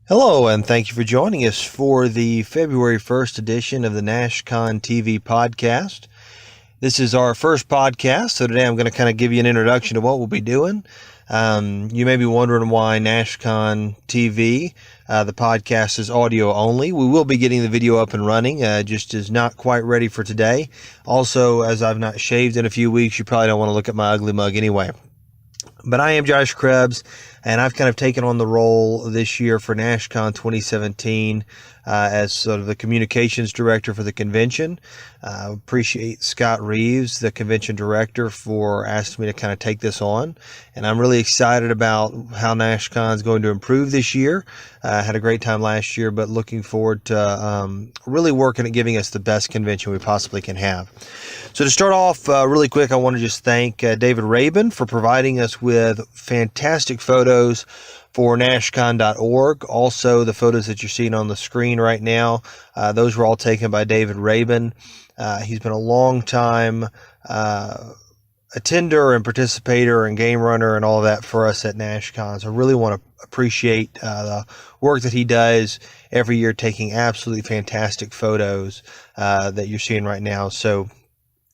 Hello, and thank you for joining us for the February 1st edition of the NashCon TV podcast. This is our first podcast, so today I'm going to kind of give you an introduction to what we'll be doing. You may be wondering why NashCon TV. The podcast is audio only. We will be getting the video up and running, just is not quite ready for today. Also, as I've not shaved in a few weeks, you probably don't want to look at my ugly mug anyway. But I am Josh Krebs, and I've kind of taken on the role this year for NashCon 2017 as sort of the communications director for the convention. Appreciate Scott Reeves, the convention director, for asking me to kind of take this on. And I'm really excited about how NashCon is going to improve this year. Had a great time last year, but looking forward to really working at giving us the best convention we possibly can have. So to start off really quick, I want to just thank David Rabin for providing us with fantastic photos for NashCon.org. Also, the photos that you're seeing on the screen right now, those were all taken by David Rabin. He's been a long time attender and participator and game runner and all of that for us at NashCon. So I really want to appreciate the work that he does every year, taking absolutely fantastic photos that you're seeing right now. So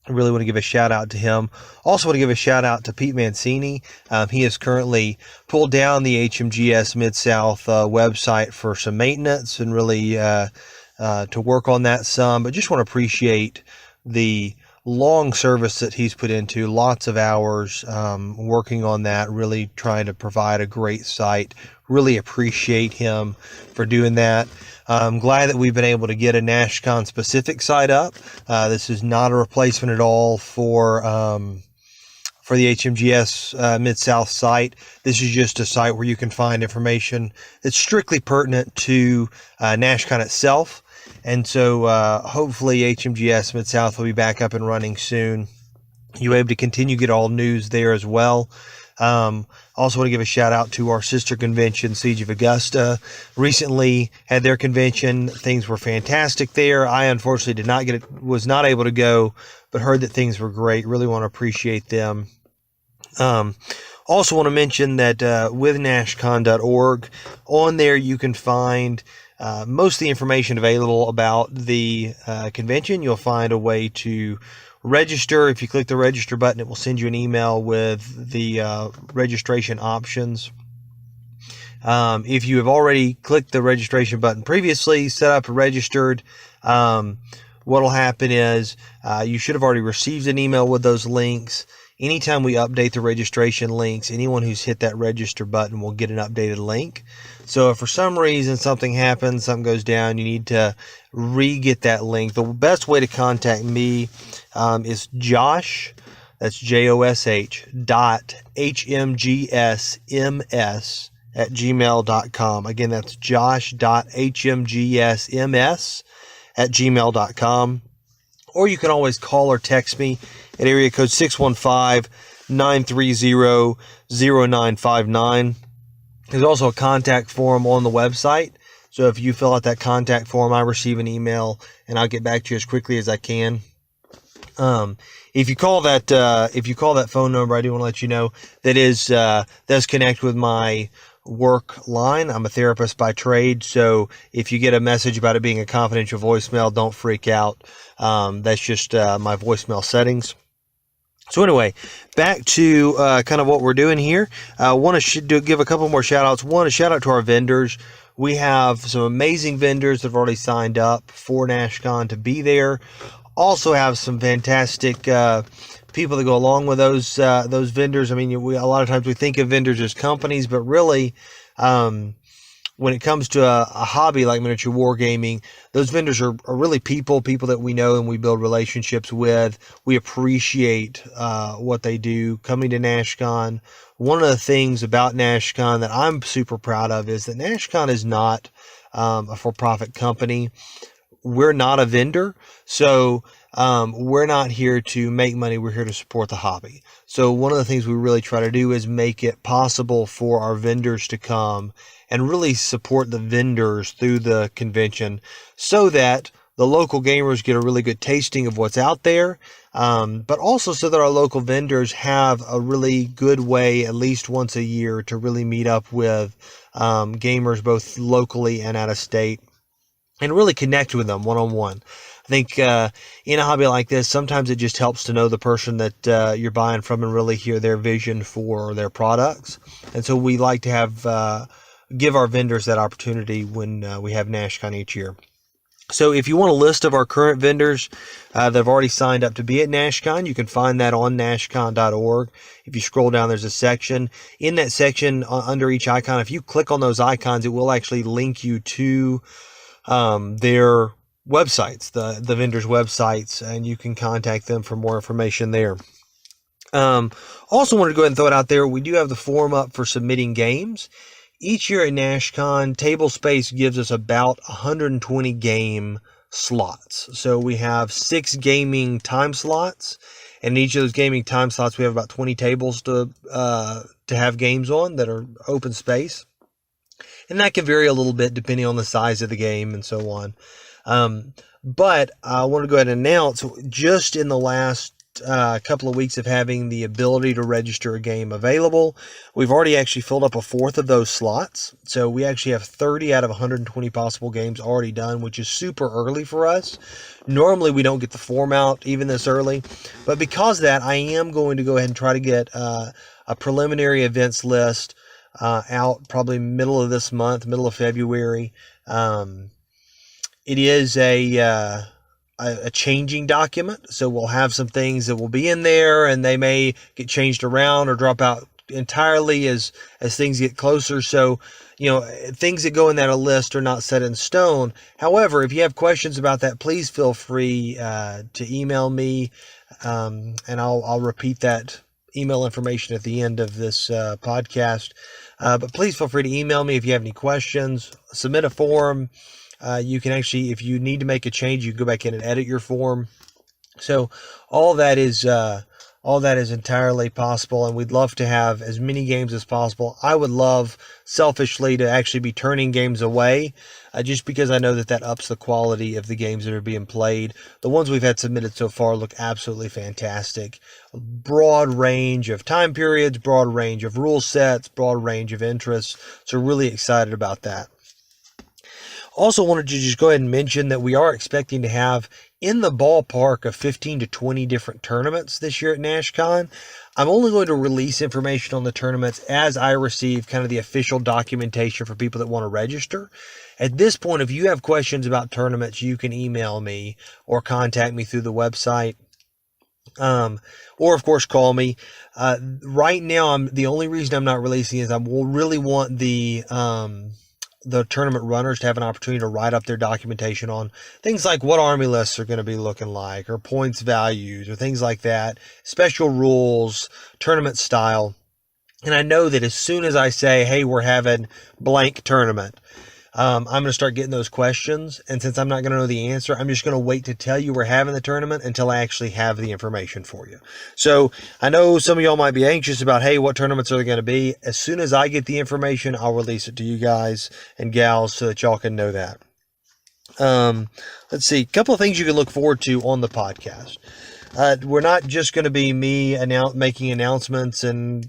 I really want to give a shout out to him. Also want to give a shout out to Pete Mancini. He has currently pulled down the HMGS Mid-South website for some maintenance and really to work on that some. But just want to appreciate the long service that he's put into, lots of hours working on that, really trying to provide a great site. Really appreciate him for doing that. I'm glad that we've been able to get a NashCon specific site up. This is not a replacement at all for the HMGS Mid-South site. This is just a site where you can find information that's strictly pertinent to NashCon itself. And so hopefully HMGS Mid-South will be back up and running soon. You're able to continue to get all news there as well. Also want to give a shout out to our sister convention, Siege of Augusta. Recently had their convention. Things were fantastic there. I unfortunately was not able to go, but heard that things were great. Really want to appreciate them. Also want to mention that with NashCon.org, on there you can find most of the information available about the convention. You'll find a way to register. If you click the register button, it will send you an email with the registration options. If you have already clicked the registration button previously, set up and registered, what will happen is you should have already received an email with those links. Anytime we update the registration links, anyone who's hit that register button will get an updated link. So if for some reason something happens, something goes down, you need to re-get that link. The best way to contact me is Josh, that's Josh, .hmgsms@gmail.com. Again, that's josh.hmgsms@gmail.com. Or you can always call or text me at area code 615-930-0959. There's also a contact form on the website. So if you fill out that contact form, I receive an email and I'll get back to you as quickly as I can. If you call that phone number, I do want to let you know that does connect with my work line. I'm a therapist by trade, so if you get a message about it being a confidential voicemail, don't freak out. That's just my voicemail settings. So anyway, back to kind of what we're doing here. I want to give a couple more shout outs. One, a shout out to our vendors. We have some amazing vendors that have already signed up for NashCon to be there. Also have some fantastic people that go along with those vendors. I mean, a lot of times we think of vendors as companies, but really, when it comes to a hobby like miniature wargaming, those vendors are really people that we know and we build relationships with. We appreciate what they do coming to NashCon. One of the things about NashCon that I'm super proud of is that NashCon is not a for-profit company. We're not a vendor, so we're not here to make money. We're here to support the hobby. So one of the things we really try to do is make it possible for our vendors to come and really support the vendors through the convention so that the local gamers get a really good tasting of what's out there, but also so that our local vendors have a really good way, at least once a year, to really meet up with gamers both locally and out of state and really connect with them one-on-one. I think in a hobby like this, sometimes it just helps to know the person that you're buying from and really hear their vision for their products. And so we like to have give our vendors that opportunity when we have NashCon each year. So if you want a list of our current vendors that have already signed up to be at NashCon, you can find that on nashcon.org. If you scroll down, there's a section. In that section, under each icon, if you click on those icons, it will actually link you to their websites, the vendors' websites, and you can contact them for more information there. Also wanted to go ahead and throw it out there. We do have the form up for submitting games. Each year at NashCon, Table Space gives us about 120 game slots. So we have 6 gaming time slots, and in each of those gaming time slots, we have about 20 tables to have games on that are open space. And that can vary a little bit depending on the size of the game and so on. But I want to go ahead and announce, just in the last couple of weeks of having the ability to register a game available, we've already actually filled up a fourth of those slots. So we actually have 30 out of 120 possible games already done, which is super early for us. Normally we don't get the form out even this early, but because of that, I am going to go ahead and try to get a preliminary events list out probably middle of this month, middle of February. It is a changing document, so we'll have some things that will be in there, and they may get changed around or drop out entirely as things get closer. So, things that go in that list are not set in stone. However, if you have questions about that, please feel free to email me, and I'll repeat that email information at the end of this podcast. But please feel free to email me if you have any questions. Submit a form. You can actually, if you need to make a change, you can go back in and edit your form. So all that is entirely possible, and we'd love to have as many games as possible. I would love, selfishly, to actually be turning games away, just because I know that ups the quality of the games that are being played. The ones we've had submitted so far look absolutely fantastic. Broad range of time periods, broad range of rule sets, broad range of interests. So really excited about that. Also wanted to just go ahead and mention that we are expecting to have in the ballpark of 15 to 20 different tournaments this year at NashCon. I'm only going to release information on the tournaments as I receive kind of the official documentation for people that want to register. At this point, if you have questions about tournaments, you can email me or contact me through the website. Or of course call me. Right now, the only reason I'm not releasing is I will really want the tournament runners to have an opportunity to write up their documentation on things like what army lists are going to be looking like, or points values, or things like that, special rules, tournament style. And I know that as soon as I say, hey, we're having blank tournament, I'm going to start getting those questions. And since I'm not going to know the answer, I'm just going to wait to tell you we're having the tournament until I actually have the information for you. So I know some of y'all might be anxious about, hey, what tournaments are they going to be? As soon as I get the information, I'll release it to you guys and gals so that y'all can know that. Let's see, a couple of things you can look forward to on the podcast. We're not just going to be me making announcements and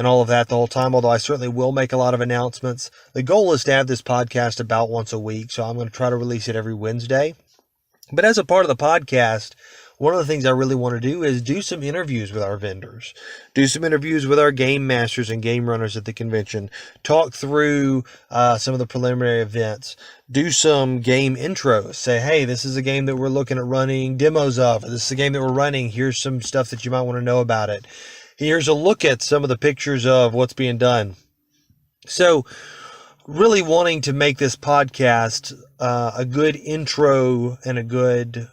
all of that the whole time, although I certainly will make a lot of announcements. The goal is to have this podcast about once a week, so I'm going to try to release it every Wednesday. But as a part of the podcast, one of the things I really want to do is do some interviews with our vendors, do some interviews with our game masters and game runners at the convention, talk through some of the preliminary events, do some game intros, say, hey, this is a game that we're looking at running demos of, or this is a game that we're running, here's some stuff that you might want to know about it. Here's a look at some of the pictures of what's being done. So really wanting to make this podcast a good intro and a good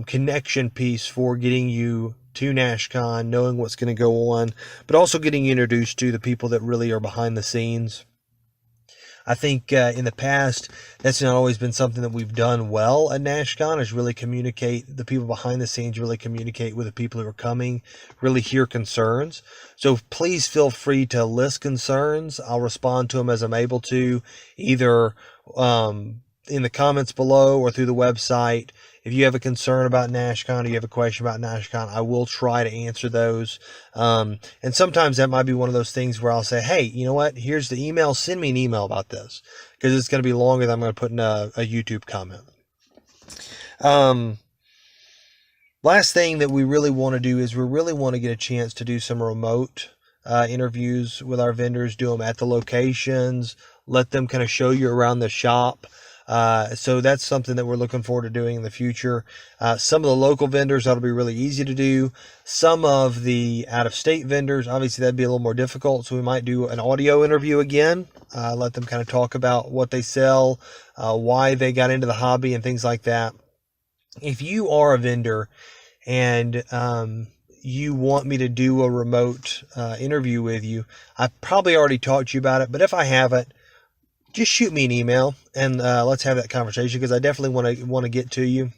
connection piece for getting you to NashCon, knowing what's going to go on, but also getting you introduced to the people that really are behind the scenes. I think in the past, that's not always been something that we've done well at NashCon, is really communicate, the people behind the scenes really communicate with the people who are coming, really hear concerns. So please feel free to list concerns. I'll respond to them as I'm able to, either in the comments below or through the website. If you have a concern about NashCon or you have a question about NashCon, I will try to answer those. And sometimes that might be one of those things where I'll say, hey, you know what? Here's the email. Send me an email about this, because it's going to be longer than I'm going to put in a YouTube comment. Last thing that we really want to do is we really want to get a chance to do some remote interviews with our vendors, do them at the locations, let them kind of show you around the shop. So that's something that we're looking forward to doing in the future. Some of the local vendors, that'll be really easy to do. Some of the out-of-state vendors, obviously that'd be a little more difficult. So we might do an audio interview again, let them kind of talk about what they sell, why they got into the hobby and things like that. If you are a vendor and you want me to do a remote interview with you, I've probably already talked to you about it, but if I haven't, just shoot me an email and let's have that conversation, because I definitely want to get to you.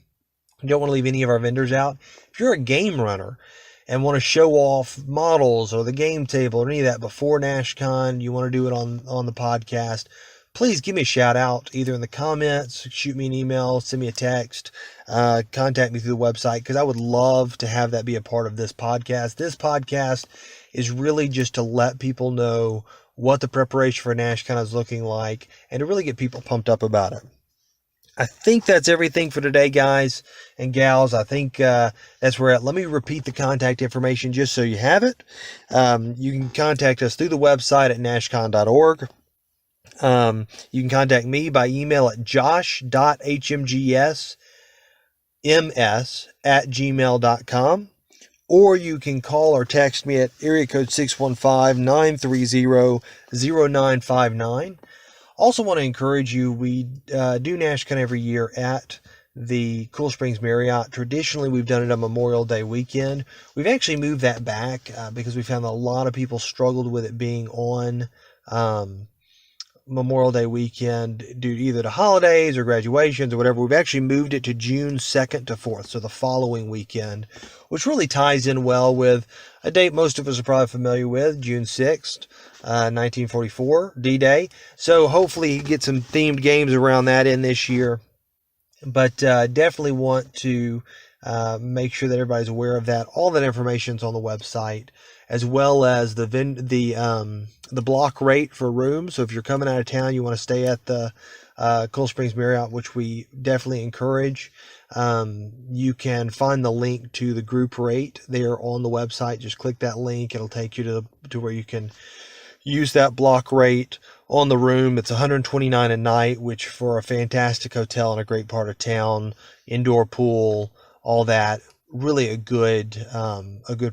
I don't want to leave any of our vendors out. If you're a game runner and want to show off models or the game table or any of that before NashCon, you want to do it on the podcast, please give me a shout out either in the comments, shoot me an email, send me a text, contact me through the website, because I would love to have that be a part of this podcast. This podcast is really just to let people know what the preparation for NashCon is looking like and to really get people pumped up about it. I think that's everything for today, guys and gals. I think that's where let me repeat the contact information just so you have it. You can contact us through the website at nashcon.org. You can contact me by email at josh.hmgsms@gmail.com, or you can call or text me at area code 615-930-0959. Also want to encourage you, we do NashCon every year at the Cool Springs Marriott. Traditionally, we've done it on Memorial Day weekend. We've actually moved that back because we found that a lot of people struggled with it being on Memorial Day weekend due either to holidays or graduations or whatever. We've actually moved it to June 2nd to 4th, so the following weekend, which really ties in well with a date most of us are probably familiar with, June 6th, 1944, D-Day. So hopefully you get some themed games around that in this year. But definitely want to make sure that everybody's aware of that. All that information is on the website, as well as the block rate for rooms. So if you're coming out of town, you want to stay at the Cool Springs Marriott, which we definitely encourage. You can find the link to the group rate there on the website. Just click that link. It'll take you to where you can use that block rate on the room. It's $129 a night, which for a fantastic hotel in a great part of town, indoor pool, all that, really a good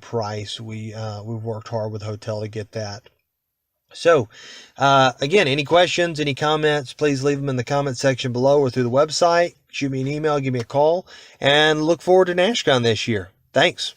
price. We've worked hard with the hotel to get that. So, again, any questions, any comments, please leave them in the comment section below or through the website. Shoot me an email, give me a call, and look forward to NashCon this year. Thanks.